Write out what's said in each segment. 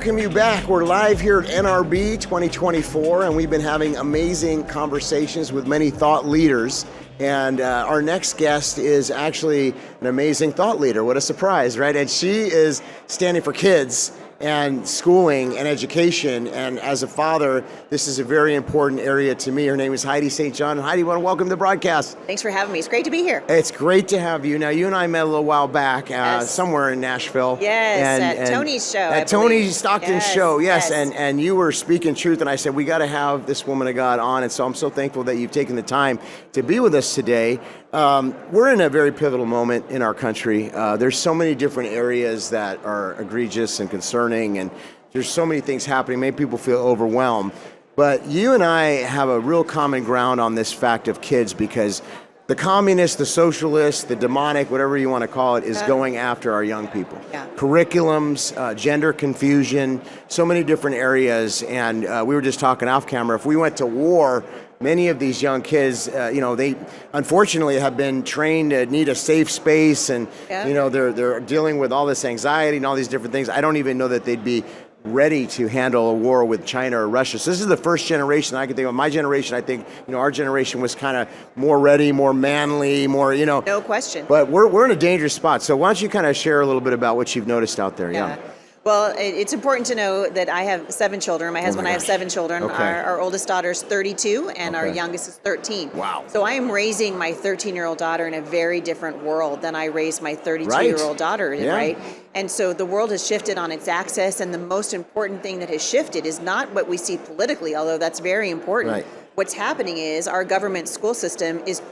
welcome you back. We're live here at NRB 2024, and we've been having amazing conversations with many thought leaders. And our next guest is actually an amazing thought leader. What a surprise, right? And she is standing for kids and schooling and education. And as a father, this is a very important area to me. Her name is Heidi St. And Heidi, I want to welcome to the broadcast. Thanks for having me. It's great to be here. It's great to have you. Now, you and I met a little while back, Yes. somewhere in Nashville. Yes, and at Tony's show. At Tony Stockton's show, yes. Yes. And you were speaking truth, and I said, we got to have this woman of God on. And so I'm so thankful that you've taken the time to be with us today. We're in a very pivotal moment in our country. There's so many different areas that are egregious and concerning, and there's so many things happening. Many people feel overwhelmed. But you and I have a real common ground on this fact of kids, because the communists, the socialists, the demonic, whatever you want to call it, is going after our young people. Yeah. Curriculums, gender confusion, so many different areas. And we were just talking off camera. If we went to war, many of these young kids, they unfortunately have been trained to need a safe space, and they're dealing with all this anxiety and all these different things. I don't even know that they'd be ready to handle a war with China or Russia. So this is the first generation I can think of. My generation, I think, our generation was kind of more ready, more manly, more, No question. But we're in a dangerous spot. So why don't you kind of share a little bit about what you've noticed out there? Yeah. Well, it's important to know that I have 7 children. My husband and I have 7 children. Okay. Our oldest daughter is 32, and our youngest is 13. Wow. So I am raising my 13-year-old daughter in a very different world than I raised my 32-year-old daughter in, right? And so the world has shifted on its axis, and the most important thing that has shifted is not what we see politically, although that's very important. Right. What's happening is our government school system is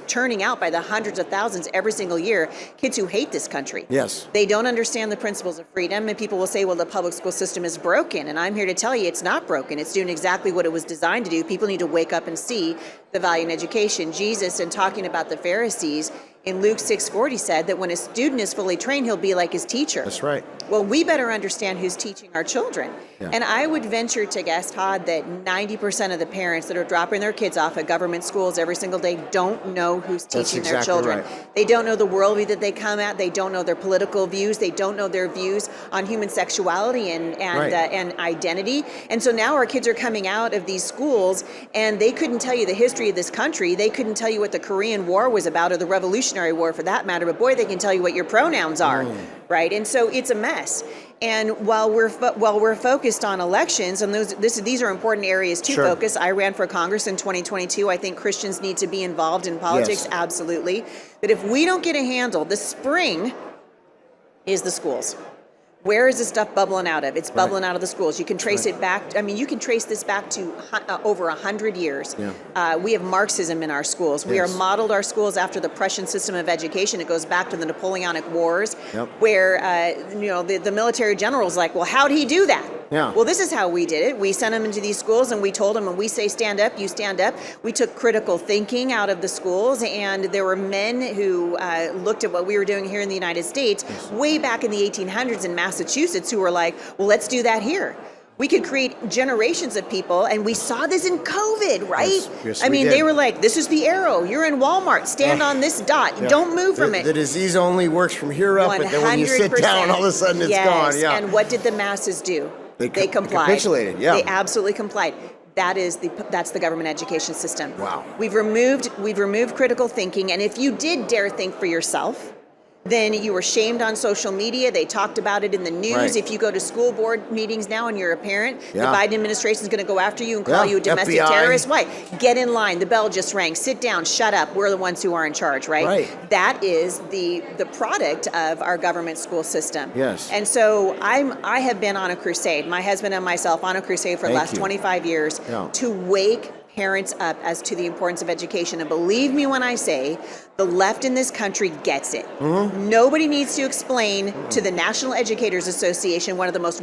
turning out by the hundreds of thousands every single year kids who hate this country. Yes. They don't understand the principles of freedom, and people will say, well, the public school system is broken. And I'm here to tell you it's not broken. It's doing exactly what it was designed to do. People need to wake up and see the value in education. Jesus, in talking about the Pharisees, in Luke 6:40 said that when a student is fully trained, he'll be like his teacher. That's right. Well, we better understand who's teaching our children. Yeah. And I would venture to guess, Todd, that 90% of the parents that are dropping their kids off at government schools every single day don't know who's teaching their children. Right. They don't know the worldview that they come at. They don't know their political views. They don't know their views on human sexuality and identity. And so now our kids are coming out of these schools, and they couldn't tell you the history of this country. They couldn't tell you what the Korean War was about, or the Revolutionary War for that matter. But boy, they can tell you what your pronouns are, right? And so it's a mess. And while we're focused on elections, and these are important areas to focus. I ran for Congress in 2022. I think Christians need to be involved in politics, absolutely. But if we don't get a handle, the spring is the schools. Where is this stuff bubbling out of? It's bubbling out of the schools. You can trace it back. I mean, you can trace this back to over 100 years. Yeah. We have Marxism in our schools. We are modeled our schools after the Prussian system of education. It goes back to the Napoleonic Wars, where the military general's like, well, how'd he do that? Yeah. Well, this is how we did it. We sent them into these schools, and we told them, and we say, stand up, you stand up. We took critical thinking out of the schools, and there were men who looked at what we were doing here in the United States way back in the 1800s in Massachusetts, who were like, well, let's do that here. We could create generations of people, and we saw this in COVID, right? Yes, I mean, did. they were like, this is the arrow. You're in Walmart. Stand on this dot. Don't move from it. The disease only works from here up, but then when you sit down, all of a sudden it's gone. Yeah. And what did the masses do? They complied. Capitulated, They absolutely complied. That's the government education system. Wow. We've removed critical thinking, and if you did dare think for yourself, then you were shamed on social media. They talked about it in the news. Right. If you go to school board meetings now and you're a parent, the Biden administration is going to go after you and call you a domestic FBI. terrorist. Why? Get in line. The bell just rang. Sit down. Shut up. We're the ones who are in charge, right? That is the product of our government school system. Yes. And so I have been on a crusade, my husband and myself on a crusade for the last 25 years to wake parents up as to the importance of education. And believe me when I say, the left in this country gets it. Nobody needs to explain to the National Educators Association, one of the most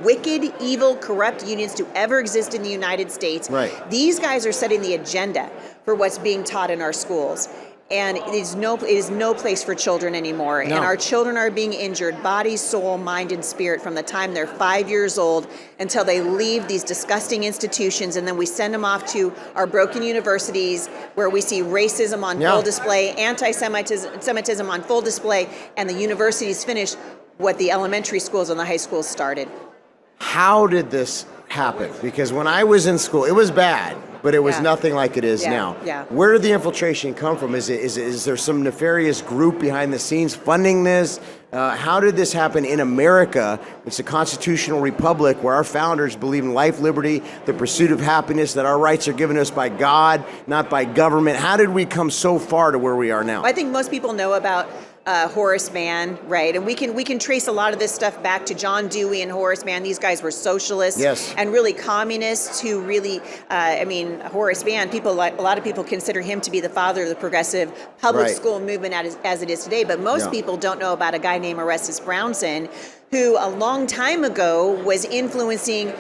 wicked, evil, corrupt unions to ever exist in the United States. These guys are setting the agenda for what's being taught in our schools. And it is no place for children anymore. No. And our children are being injured, body, soul, mind, and spirit, from the time they're 5 years old until they leave these disgusting institutions. And then we send them off to our broken universities where we see racism on full display, anti-Semitism on full display, and the universities finish what the elementary schools and the high schools started. how did this happen? Because when I was in school, it was bad, but it was nothing like it is now. Yeah. Where did the infiltration come from? Is there some nefarious group behind the scenes funding this? How did this happen in America? It's a constitutional republic where our founders believe in life, liberty, the pursuit of happiness, that our rights are given us by God, not by government. How did we come so far to where we are now? I think most people know about Horace Mann, right? And we can trace a lot of this stuff back to John Dewey and Horace Mann. These guys were socialists and really communists who really, Horace Mann, a lot of people consider him to be the father of the progressive public school movement as it is today. But most people don't know about a guy named Orestes Brownson, who a long time ago was influencing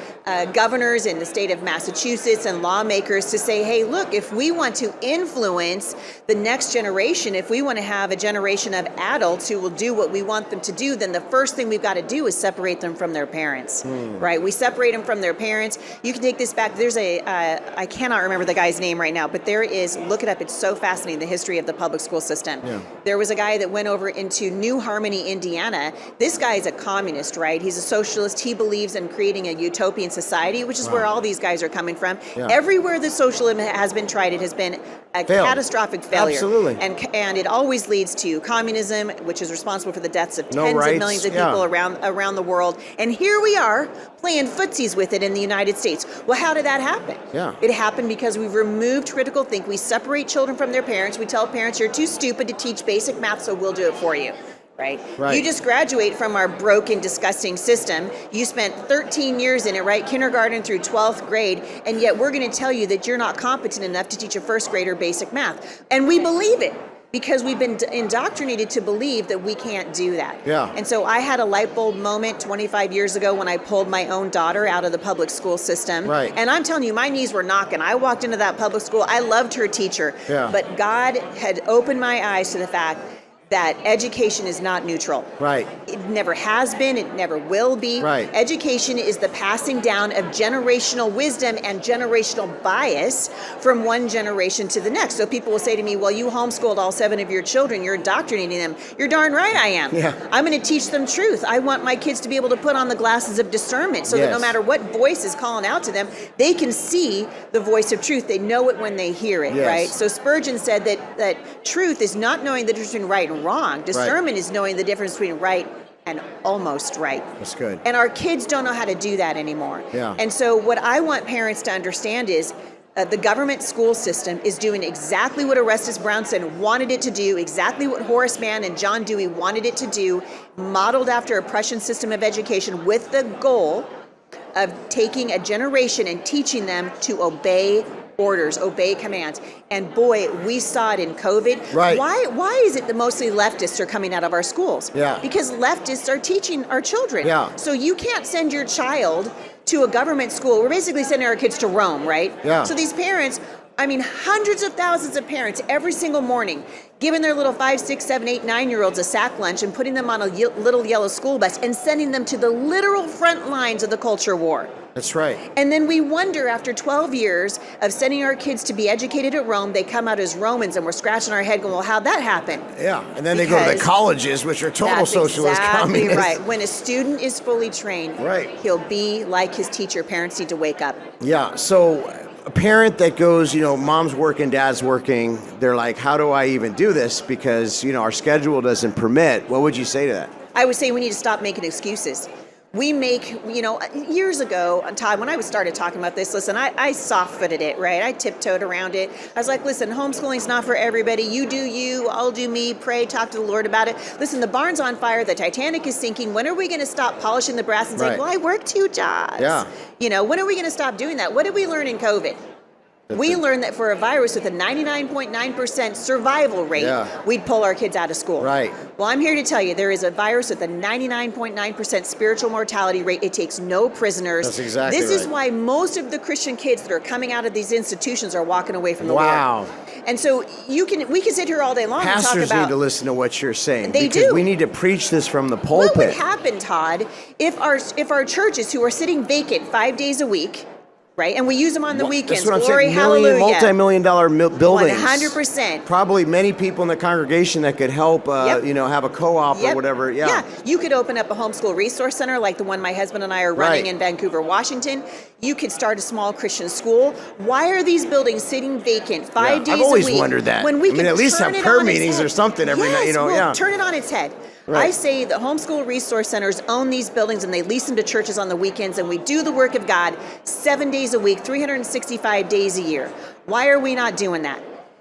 governors in the state of Massachusetts and lawmakers to say, hey, look, if we want to influence the next generation, if we want to have a generation of adults who will do what we want them to do, then the first thing we've got to do is separate them from their parents, right? We separate them from their parents. You can take this back. There's I cannot remember the guy's name right now, but there is, look it up, it's so fascinating, the history of the public school system. There was a guy that went over into New Harmony, Indiana. This guy is a communist, right? He's a socialist. He believes in creating a utopian society, which is where all these guys are coming from. Everywhere that socialism has been tried, it has been a catastrophic failure. Absolutely. And it always leads to communism, which is responsible for the deaths of tens of millions of people around the world. And here we are playing footsies with it in the United States. Well, how did that happen? It happened because we've removed critical thinking. We separate children from their parents. We tell parents, you're too stupid to teach basic math, so we'll do it for you. Right? You just graduate from our broken, disgusting system. You spent 13 years in it, right? Kindergarten through 12th grade, and yet we're going to tell you that you're not competent enough to teach a first grader basic math. And we believe it because we've been indoctrinated to believe that we can't do that. And so I had a light bulb moment 25 years ago when I pulled my own daughter out of the public school system. And I'm telling you, my knees were knocking. I walked into that public school. I loved her teacher, but God had opened my eyes to the fact that education is not neutral. It never has been, it never will be. Education is the passing down of generational wisdom and generational bias from one generation to the next. So people will say to me, well, you homeschooled all 7 of your children, you're indoctrinating them. You're darn right I am. I'm going to teach them truth. I want my kids to be able to put on the glasses of discernment so that no matter what voice is calling out to them, they can see the voice of truth. They know it when they hear it, right? So Spurgeon said that truth is not knowing the difference between right and wrong. Discernment is knowing the difference between right and almost right. That's good. And our kids don't know how to do that anymore. And so what I want parents to understand is the government school system is doing exactly what Orestes Brownson wanted it to do, exactly what Horace Mann and John Dewey wanted it to do, modeled after a Prussian system of education with the goal of taking a generation and teaching them to obey orders, obey commands. And boy, we saw it in COVID. Why is it that mostly leftists are coming out of our schools? Because leftists are teaching our children. So you can't send your child to a government school. We're basically sending our kids to Rome, right? So these parents, hundreds of thousands of parents every single morning giving their little 5, 6, 7, 8, 9-year-olds a sack lunch and putting them on a little yellow school bus and sending them to the literal front lines of the culture war. That's right. And then we wonder, after 12 years of sending our kids to be educated at Rome, they come out as Romans and we're scratching our head going, well, how'd that happen? And then they go to the colleges, which are total socialist communists. Right. When a student is fully trained, he'll be like his teacher. Parents need to wake up. So a parent that goes, mom's working, dad's working, they're like, how do I even do this? Because, our schedule doesn't permit. What would you say to that? I would say we need to stop making excuses. We make, years ago, Todd, when I started talking about this, listen, I soft-footed it, right? I tiptoed around it. I was like, listen, homeschooling's not for everybody. You do you, I'll do me, pray, talk to the Lord about it. Listen, the barn's on fire, the Titanic is sinking. When are we going to stop polishing the brass and saying, well, I work 2 jobs? When are we going to stop doing that? What did we learn in COVID? We learned that for a virus with a 99.9% survival rate, we'd pull our kids out of school. Well, I'm here to tell you, there is a virus with a 99.9% spiritual mortality rate. It takes no prisoners. That's exactly This is why most of the Christian kids that are coming out of these institutions are walking away from the Lord. And so we can sit here all day long and talk about... Pastors need to listen to what you're saying. They because do. We need to preach this from the pulpit. What would happen, Todd, if our churches who are sitting vacant 5 days a week right? And we use them on the weekends. That's what I'm Glory, saying. hallelujah. Multi-million dollar buildings. 100%. Probably many people in the congregation that could help, Yep. have a co-op or whatever. Yeah. You could open up a homeschool resource center like the one my husband and I are running Right. in Vancouver, Washington. You could start a small Christian school. Why are these buildings sitting vacant 5 days a week? I've always wondered that. When we can at least have turn it prayer on its meetings head. or something every night. Yes, turn it on its head. Right. I say the homeschool resource centers own these buildings and they lease them to churches on the weekends, and we do the work of God 7 days a week, 365 days a year. Why are we not doing that?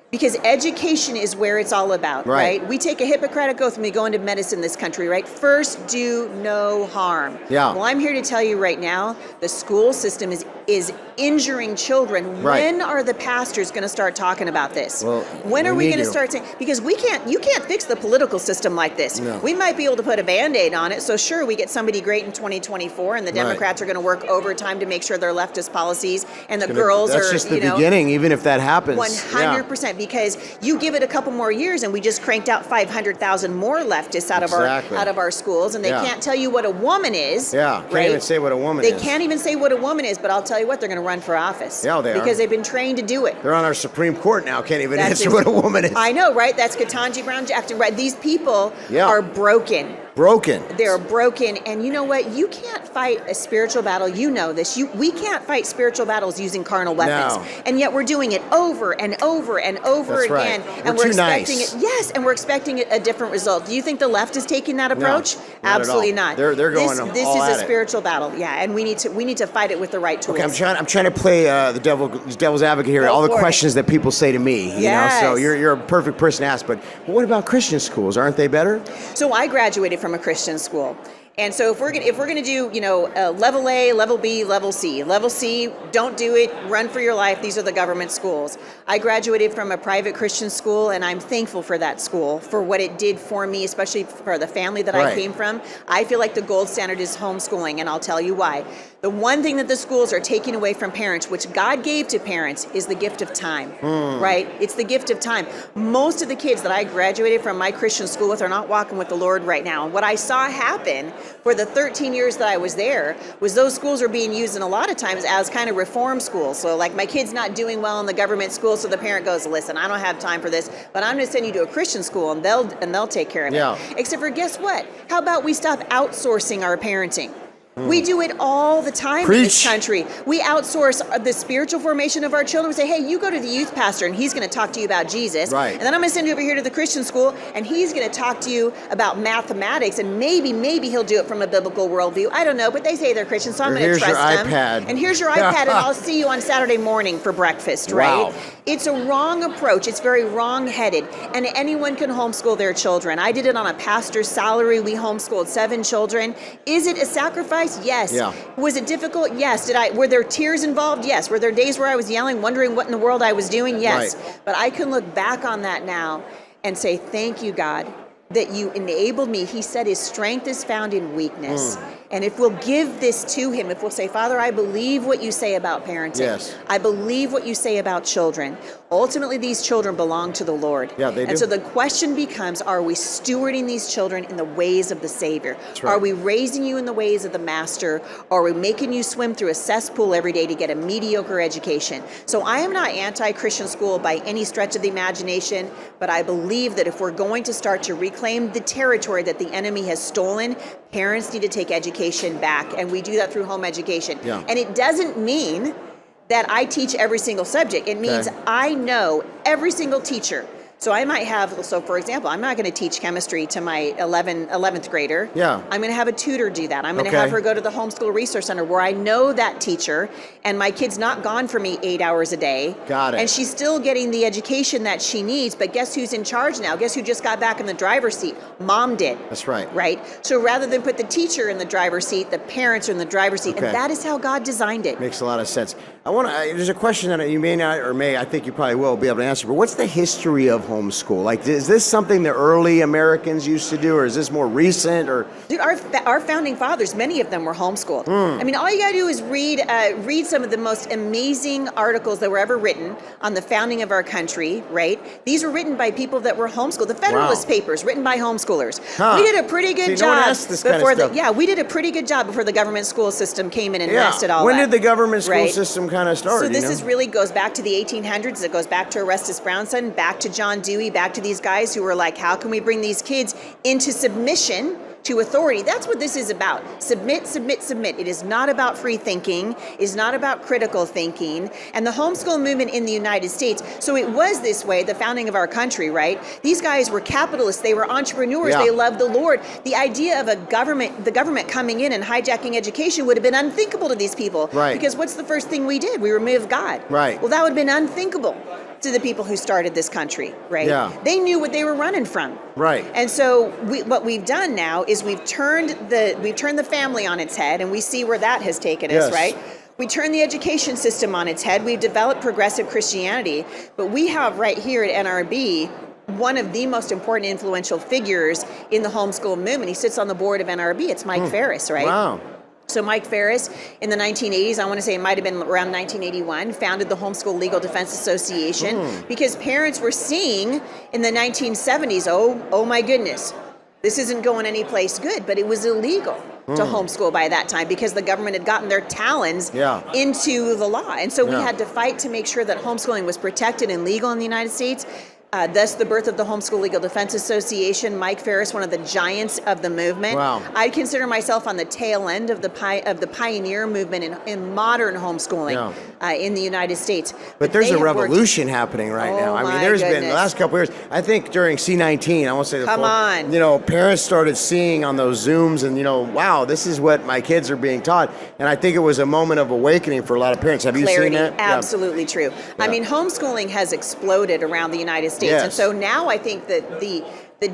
Because education is where it's all about, right? We take a Hippocratic oath when we go into medicine in this country, right? First, do no harm. Yeah. Well, I'm here to tell you right now, the school system is injuring children. Right. When are the pastors going to start talking about this? Well, when are we need going to to. start saying, because you can't fix the political system like this. No. We might be able to put a Band-Aid on it. So sure, we get somebody great in 2024 and the Democrats are going to work overtime to make sure their leftist policies and the girls That's are, just the beginning, even if that happens. 100%, because you give it a couple more years and we just cranked out 500,000 more leftists out of our schools, and they can't tell you what a woman is. Yeah, can't even say what a woman is. They can't even say what a woman is, but I'll tell you what, they're going to run for office. Yeah, they are. Because they've been trained to do it. They're on our Supreme Court now, can't even answer what a woman is. I know, right? That's Ketanji Brown Jackson, right? These people are broken. They're broken, and you know what? You can't fight a spiritual battle. You know this. We can't fight spiritual battles using carnal weapons, and yet we're doing it over and over and over That's again. right. And We're we're too expecting nice. it. Yes, and we're expecting a different result. Do you think the left is taking that approach? No, not Absolutely at all. not. They're going This all is at a it. spiritual battle. Yeah, and we need to fight it with the right tools. Okay, I'm trying to play the devil's advocate here. Go All the for it. questions that people say to me, Yes. So you're a perfect person to ask. But what about Christian schools? Aren't they better? So I graduated from a Christian school. And so if we're gonna do level A, level B, level C, don't do it. Run for your life. These are the government schools. I graduated from a private Christian school, and I'm thankful for that school for what it did for me, especially for the family that I came from. I feel like the gold standard is homeschooling, and I'll tell you why. The one thing that the schools are taking away from parents, which God gave to parents, is the gift of time. Right? It's the gift of time. Most of the kids that I graduated from my Christian school with are not walking with the Lord right now. And what I saw happen for the 13 years that I was there was those schools were being used in a lot of times as kind of reform schools. So like my kid's not doing well in the government school, so the parent goes, listen, I don't have time for this, but I'm going to send you to a Christian school and they'll take care of it. Except for guess what? How about we stop outsourcing our parenting? We do it all the time in this country. We outsource the spiritual formation of our children. We say, hey, you go to the youth pastor and he's going to talk to you about Jesus. Right. And then I'm going to send you over here to the Christian school and he's going to talk to you about mathematics, and maybe he'll do it from a biblical worldview. I don't know, but they say they're Christians, so I'm going to trust them. Here's your iPad. And here's your iPad, and I'll see you on Saturday morning for breakfast, right? Wow. It's a wrong approach. It's very wrong-headed, and anyone can homeschool their children. I did it on a pastor's salary. We homeschooled 7 children. Is it a sacrifice? Yes. Yeah. Was it difficult? Yes. Were there tears involved? Yes. Were there days where I was yelling, wondering what in the world I was doing? Yes. But I can look back on that now and say, thank you, God, that you enabled me. He said his strength is found in weakness. And if we'll give this to him, if we'll say, Father, I believe what you say about parenting. Yes. I believe what you say about children. Ultimately, these children belong to the Lord. Yeah, they do. And so the question becomes, are we stewarding these children in the ways of the Savior? That's right. Are we raising you in the ways of the Master? Or are we making you swim through a cesspool every day to get a mediocre education? So I am not anti-Christian school by any stretch of the imagination, but I believe that if we're going to start to reclaim the territory that the enemy has stolen, parents need to take education back, and we do that through home education. Yeah. And it doesn't mean that I teach every single subject. It means I know every single teacher. So I might have, for example, I'm not going to teach chemistry to my 11th grader. Yeah. I'm going to have a tutor do that. I'm going to have her go to the Homeschool Resource Center where I know that teacher, and my kid's not gone for me 8 hours a day. Got it. And she's still getting the education that she needs, but guess who's in charge now? Guess who just got back in the driver's seat? Mom did. That's right. Right? So rather than put the teacher in the driver's seat, the parents are in the driver's seat, and that is how God designed it. Makes a lot of sense. There's a question that you may not, or I think you probably will be able to answer, but what's the history of homeschool? Like, is this something the early Americans used to do, or is this more recent? Or Dude, our founding fathers, many of them were homeschooled. I mean, all you gotta do is read some of the most amazing articles that were ever written on the founding of our country, right? These were written by people that were homeschooled. The Federalist Papers, written by homeschoolers. We did a pretty good job we did a pretty good job before the government school system came in and messed it all up. When did the government school system kind of start? So this really goes back to the 1800s. It goes back to Erastus Brownson, back to John Dewey, back to these guys who were like, how can we bring these kids into submission to authority? That's what this is about. Submit, submit, submit. It is not about free thinking. It is not about critical thinking. And the homeschool movement in the United States, so it was this way, the founding of our country, right? These guys were capitalists. They were entrepreneurs. They loved the Lord. The idea of the government coming in and hijacking education would have been unthinkable to these people. Right. Because what's the first thing we did? We removed God. Right. Well, that would have been unthinkable to the people who started this country, right? Yeah. They knew what they were running from. Right. And so what we've done now is we've turned the family on its head, and we see where that has taken us, right? We turned the education system on its head. We've developed progressive Christianity, but we have right here at NRB one of the most important influential figures in the homeschool movement. He sits on the board of NRB. It's Mike Ferris, right? Wow. So Mike Ferris, in the 1980s, I want to say it might have been around 1981, founded the Homeschool Legal Defense Association because parents were seeing in the 1970s, oh my goodness, this isn't going anyplace good, but it was illegal to homeschool by that time because the government had gotten their talons into the law. And so we had to fight to make sure that homeschooling was protected and legal in the United States. Thus the birth of the Homeschool Legal Defense Association. Mike Ferris, one of the giants of the movement. Wow. I consider myself on the tail end of the pioneer movement in modern homeschooling in the United States. But there's a revolution happening right now. I mean, there's been the last couple of years. I think during C-19, I won't say parents started seeing on those Zooms and wow, this is what my kids are being taught. And I think it was a moment of awakening for a lot of parents. Have you seen that? Absolutely true. I mean, homeschooling has exploded around the United States. And so now I think that the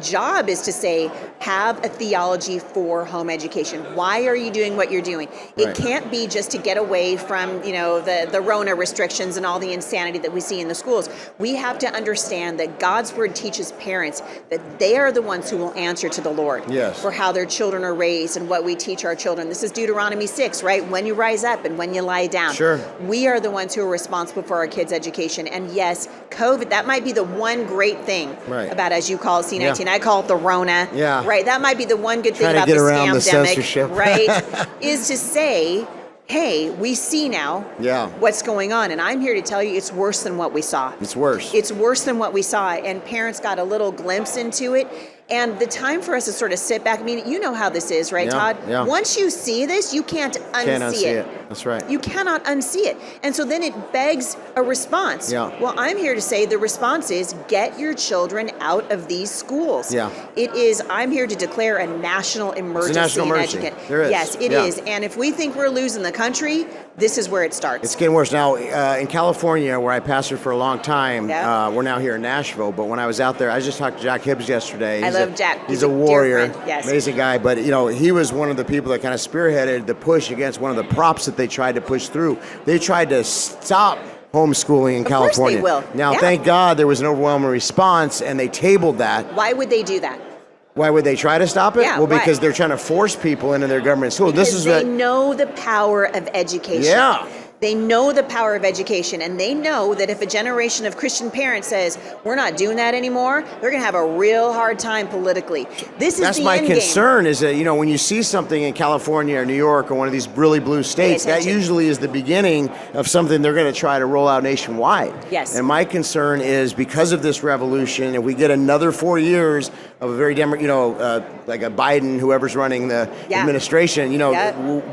job is to say, have a theology for home education. Why are you doing what you're doing? It can't be just to get away from, the Rona restrictions and all the insanity that we see in the schools. We have to understand that God's word teaches parents that they are the ones who will answer to the Lord for how their children are raised and what we teach our children. This is Deuteronomy 6, right? When you rise up and when you lie down. Sure. We are the ones who are responsible for our kids' education. And yes, COVID, that might be the one great thing about, as you call it, C-19. I call it the Rona. Right. That might be the one good thing about the scamdemic, right? Is to say, hey, we see now what's going on. And I'm here to tell you it's worse than what we saw. It's worse. It's worse than what we saw. And parents got a little glimpse into it. And the time for us to sort of sit back, I mean, you know how this is, right, Todd? Once you see this, you can't unsee it. That's right. You cannot unsee it. And so then it begs a response. Well, I'm here to say the response is get your children out of these schools. It is, I'm here to declare a national emergency in education. There is. Yes, it is. And if we think we're losing the country, this is where it starts. It's getting worse. Now, in California, where I pastored for a long time, we're now here in Nashville, but when I was out there, I just talked to Jack Hibbs yesterday. I love Jack. He's a warrior, amazing guy, but he was one of the people that kind of spearheaded the push against one of the props that they tried to push through. They tried to stop homeschooling in California. Of course they will. Now, thank God there was an overwhelming response, and they tabled that. Why would they do that? Why would they try to stop it? Because they're trying to force people into their government school. Because they know the power of education. They know the power of education, and they know that if a generation of Christian parents says, we're not doing that anymore, they're going to have a real hard time politically. That's my concern is that, when you see something in California or New York or one of these really blue states, that usually is the beginning of something they're going to try to roll out nationwide. And my concern is because of this revolution, if we get another 4 years of a very, like a Biden, whoever's running the administration,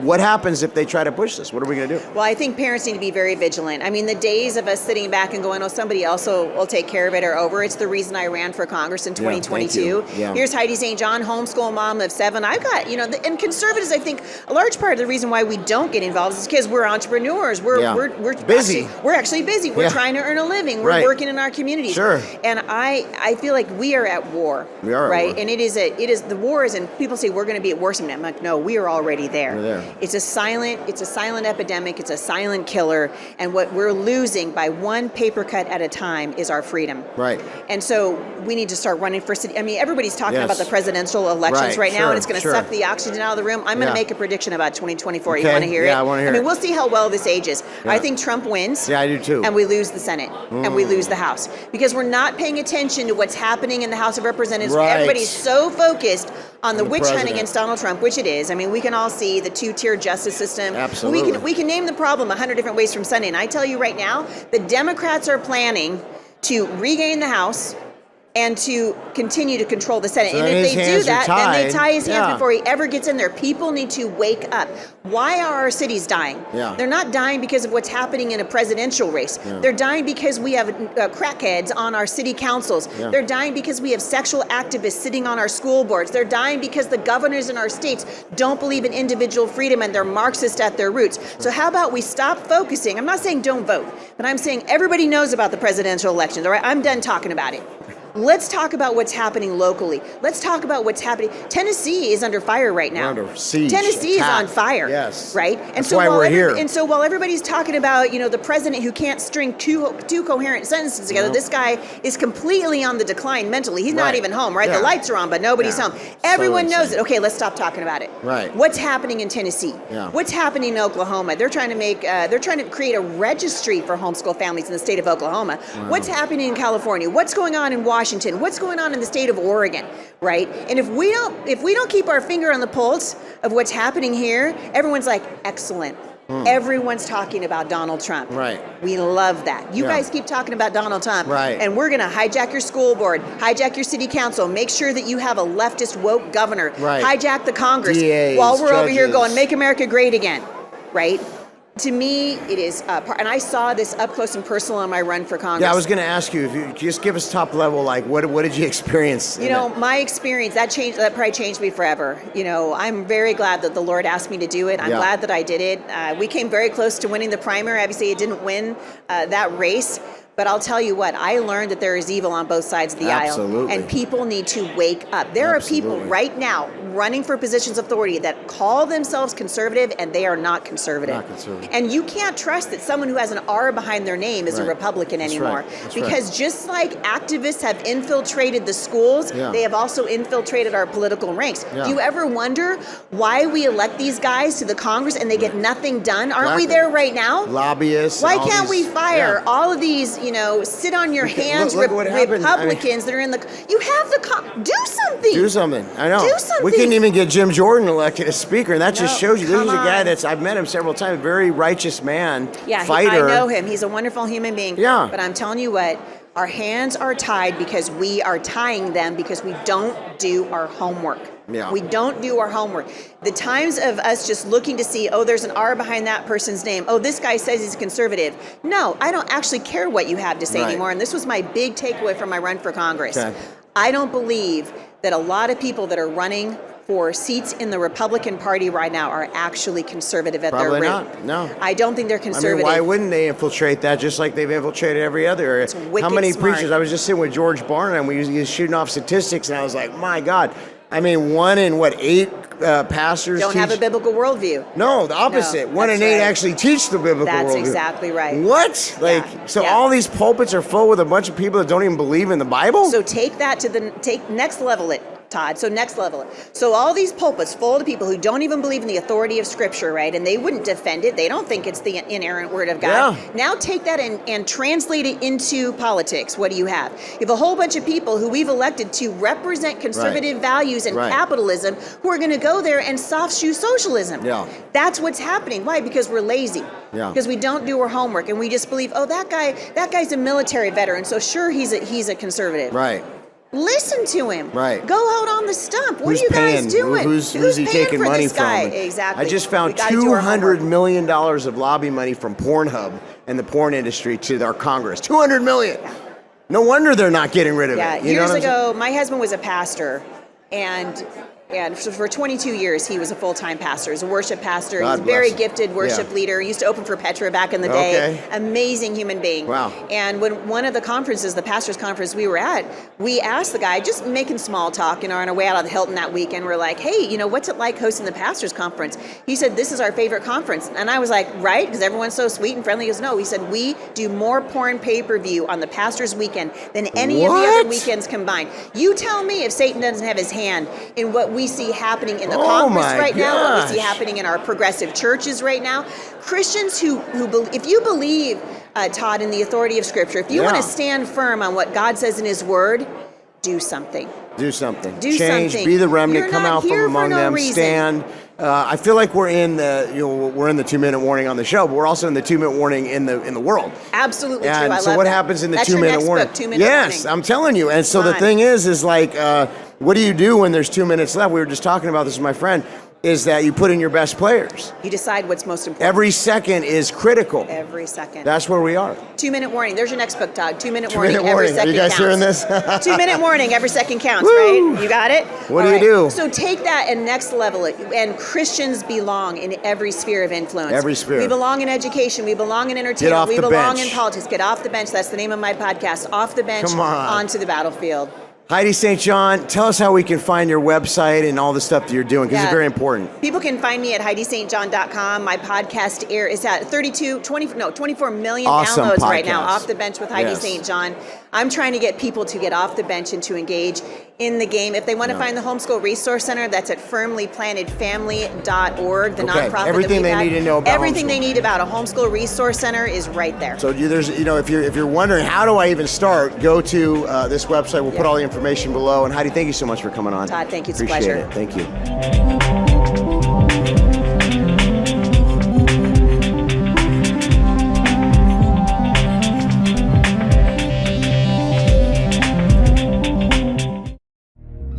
what happens if they try to push this? What are we going to do? Well, I think parents need to be very vigilant. I mean, the days of us sitting back and going, somebody else will take care of it are over. It's the reason I ran for Congress in 2022. Here's Heidi St. homeschool mom of 7. I've got, and conservatives, I think a large part of the reason why we don't get involved is because we're entrepreneurs. We're busy. We're actually busy. We're trying to earn a living. We're working in our communities. And I feel like we are at war. We are at war. And it is the war is, and people say we're going to be at war someday. I'm like, no, we are already there. We're there. It's a silent epidemic. It's a silent silent killer, and what we're losing by one paper cut at a time is our freedom. Right. And so we need to start running for city. I mean, everybody's talking Yes. about the presidential elections right now, Sure, and it's going to suck the oxygen out of the room. I'm going to make a prediction about 2024. Okay. You want to hear it? Yeah, I want to hear I mean, it. we'll see how well this ages. Yeah. I think Trump wins. Yeah, I do too. And we lose the Senate, and we lose the House, because we're not paying attention to what's happening in the House of Representatives. Right. Everybody's so focused on the witch hunt president. against Donald Trump, which it is. I mean, we can all see the two-tier justice system. Absolutely. We can name the problem 100 different ways from Sunday, and I tell you right now, the Democrats are planning to regain the House and to continue to control the Senate. So and then if his they do hands are that, then they tied. tie his hands Yeah. before he ever gets in there. People need to wake up. Why are our cities dying? Yeah. They're not dying because of what's happening in a presidential race. Yeah. They're dying because we have crackheads on our city councils. Yeah. They're dying because we have sexual activists sitting on our school boards. They're dying because the governors in our states don't believe in individual freedom and they're Marxist at their roots. So how about we stop focusing? I'm not saying don't vote, but I'm saying everybody knows about the presidential elections, all right? I'm done talking about it. Let's talk about what's happening locally. Let's talk about what's happening. Tennessee is under fire right now. We're under siege, Tennessee attack. is on fire. Yes. Right? And That's why we're here. And so while everybody's talking about, the president who can't string two coherent sentences together, this guy is completely on the decline mentally. He's not Right. even home, right? Yeah. The lights are on, but nobody's Yeah. home. Everyone knows insane. it. Okay, let's stop talking about it. Right. What's happening in Tennessee? Yeah. What's happening in Oklahoma? They're trying to create a registry for homeschool families in the state of Oklahoma. Wow. What's happening in California? What's going on in Washington? What's going on in the state of Oregon, right? And if we don't keep our finger on the pulse of what's happening here, everyone's like, excellent. Everyone's talking about Donald Trump. Right. We love that. You Yeah. guys keep talking about Donald Trump. Right. And we're going to hijack your school board, hijack your city council, make sure that you have a leftist woke governor, Right. hijack the Congress DAs, while we're over here judges. going, make America great again, right? To me, it is, and I saw this up close and personal on my run for Congress. Yeah, I was going to ask you, if you just give us top level, like what did you experience? My experience, that probably changed me forever. I'm very glad that the Lord asked me to do it. I'm Yeah. glad that I did it. We came very close to winning the primary. Obviously, it didn't win that race. But I'll tell you what, I learned that there is evil on both sides of the Absolutely. aisle. And people need to wake up. There Absolutely. are people right now running for positions of authority that call themselves conservative, and they are not conservative. Not conservative. And you can't trust that someone who has an R behind their name is a Right. Republican That's anymore. right. That's right. Because just like activists have infiltrated the schools, Yeah. they have also infiltrated our political ranks. Yeah. Do you ever wonder why we elect these guys to the Congress and they get nothing done? Aren't we Exactly. there right now? Lobbyists. Why and all can't these- we fire Yeah. all of these, sit on your hands look what happened. Republicans that are in the, you have do something. Do something. I know. Do something. We couldn't even get Jim Jordan elected as speaker, and that just No, shows you. This come is a guy on. I've met him several times, very righteous man, Yeah, fighter. I know him. He's a wonderful human being. Yeah. But I'm telling you what, our hands are tied because we are tying them because we don't do our homework. Yeah. We don't do our homework. The times of us just looking to see, oh, there's an R behind that person's name. Oh, this guy says he's conservative. No, I don't actually care what you have to say Right. anymore. And this was my big takeaway from my run for Congress. Okay. I don't believe that a lot of people that are running for seats in the Republican Party right now are actually conservative at Probably their root. not. No. I don't think they're I conservative. mean, why wouldn't they infiltrate that just like they've infiltrated every other area? It's wicked How many smart. preachers? I was just sitting with George Barna, and he was shooting off statistics, and I was like, my God. I mean, 1 in, 8 pastors Don't teach? have a biblical worldview. No, the opposite. No, 1 in that's 8 right. actually teach the biblical That's worldview. exactly right. What? Like, Yeah, so yeah. all these pulpits are full with a bunch of people that don't even believe in the Bible? So take that to next level it, Todd. So next level it. So all these pulpits full of people who don't even believe in the authority of Scripture, right? And they wouldn't defend it. They don't think it's the inerrant Word of God. Yeah. Now take that and translate it into politics. What do you have? You have a whole bunch of people who we've elected to represent conservative values and Right. capitalism who are going to go there and soft shoe socialism. Yeah. That's what's happening. Why? Because we're lazy. Yeah. Because we don't do our homework and we just believe, oh, that guy's a military veteran, so sure he's a conservative. Right. Listen to him. Right. Go out on the stump. What Who's are you guys paying? doing? Who's he paying taking for money this guy? from? Exactly. I just found We gotta do our $200 homework. million of lobby money from Pornhub and the porn industry to our Congress. $200 million. No wonder they're not getting rid of Yeah. it. You know Years what I'm saying? ago, my husband was a pastor, and and for 22 years, he was a full-time pastor. He's a worship pastor. God He's a very bless. gifted worship leader. He used to open for Petra back in the day. Amazing human being. Wow. And when one of the conferences, the pastor's conference we were at, we asked the guy, just making small talk, on our way out of the Hilton that weekend, we're like, hey, what's it like hosting the pastor's conference? He said, this is our favorite conference. And I was like, right? Because everyone's so sweet and friendly. He goes, no. He said, we do more porn pay-per-view on the pastor's weekend than any of the other weekends combined. You tell me if Satan doesn't have his hand in what we see happening in the conference right now, what we see happening in our progressive churches right now. Christians who if you believe, Todd, in the authority of Scripture, if you want to stand firm on what God says in His Word, do something. Do something. Do Change. something. Be the remnant. You're Come not out from here among for no them. reason. Stand. I feel like we're in the 2-minute warning on the show, but we're also in the 2-minute warning in the world. Absolutely true. And I so love what that. happens in the That's 2-minute your next warning? book, 2-minute yes, warning. I'm telling you. And so the thing is like, what do you do when there's 2 minutes left? We were just talking about this with my friend. Is that you put in your best players. You decide what's most important. Every second is critical. Every second. That's where we are. 2-minute warning. There's your next book, Todd. 2-minute warning. 2-minute Every warning. Are second you guys counts. hearing this? 2-minute warning. Every second counts, Woo! right? You got it? What All do you do? So take that and next level it. And Christians belong in every sphere of influence. Every sphere. We belong in education. We belong in Get entertainment. off We the belong bench. in politics. Get off the bench. That's the name of my podcast. Off the bench, Come on. onto the battlefield. Heidi St. John, tell us how we can find your website and all the stuff that you're doing, because it's very important. People can find me at HeidiSt.John.com. My podcast is at 24 million Awesome downloads right podcast. now. Off the bench with Heidi Yes. St. John. I'm trying to get people to get off the bench and to engage in the game. If they want to find the Homeschool Resource Center, that's at firmlyplantedfamily.org, the nonprofit Everything that they need to know about everything they homeschool. need about a Homeschool Resource Center is right there. So there's, if you're wondering how do I even start, go to this website. We'll put all the information below. And Heidi, thank you so much for coming on. Todd, thank you. It's a Appreciate pleasure. it. Thank you.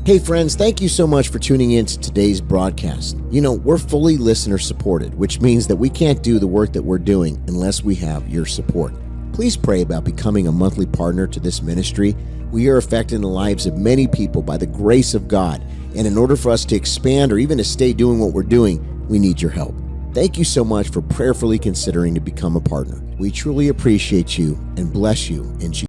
Hey friends, thank you so much for tuning in to today's broadcast. We're fully listener supported, which means that we can't do the work that we're doing unless we have your support. Please pray about becoming a monthly partner to this ministry. We are affecting the lives of many people by the grace of God, and in order for us to expand or even to stay doing what we're doing, we need your help. Thank you so much for prayerfully considering to become a partner. We truly appreciate you and bless you in Jesus' name.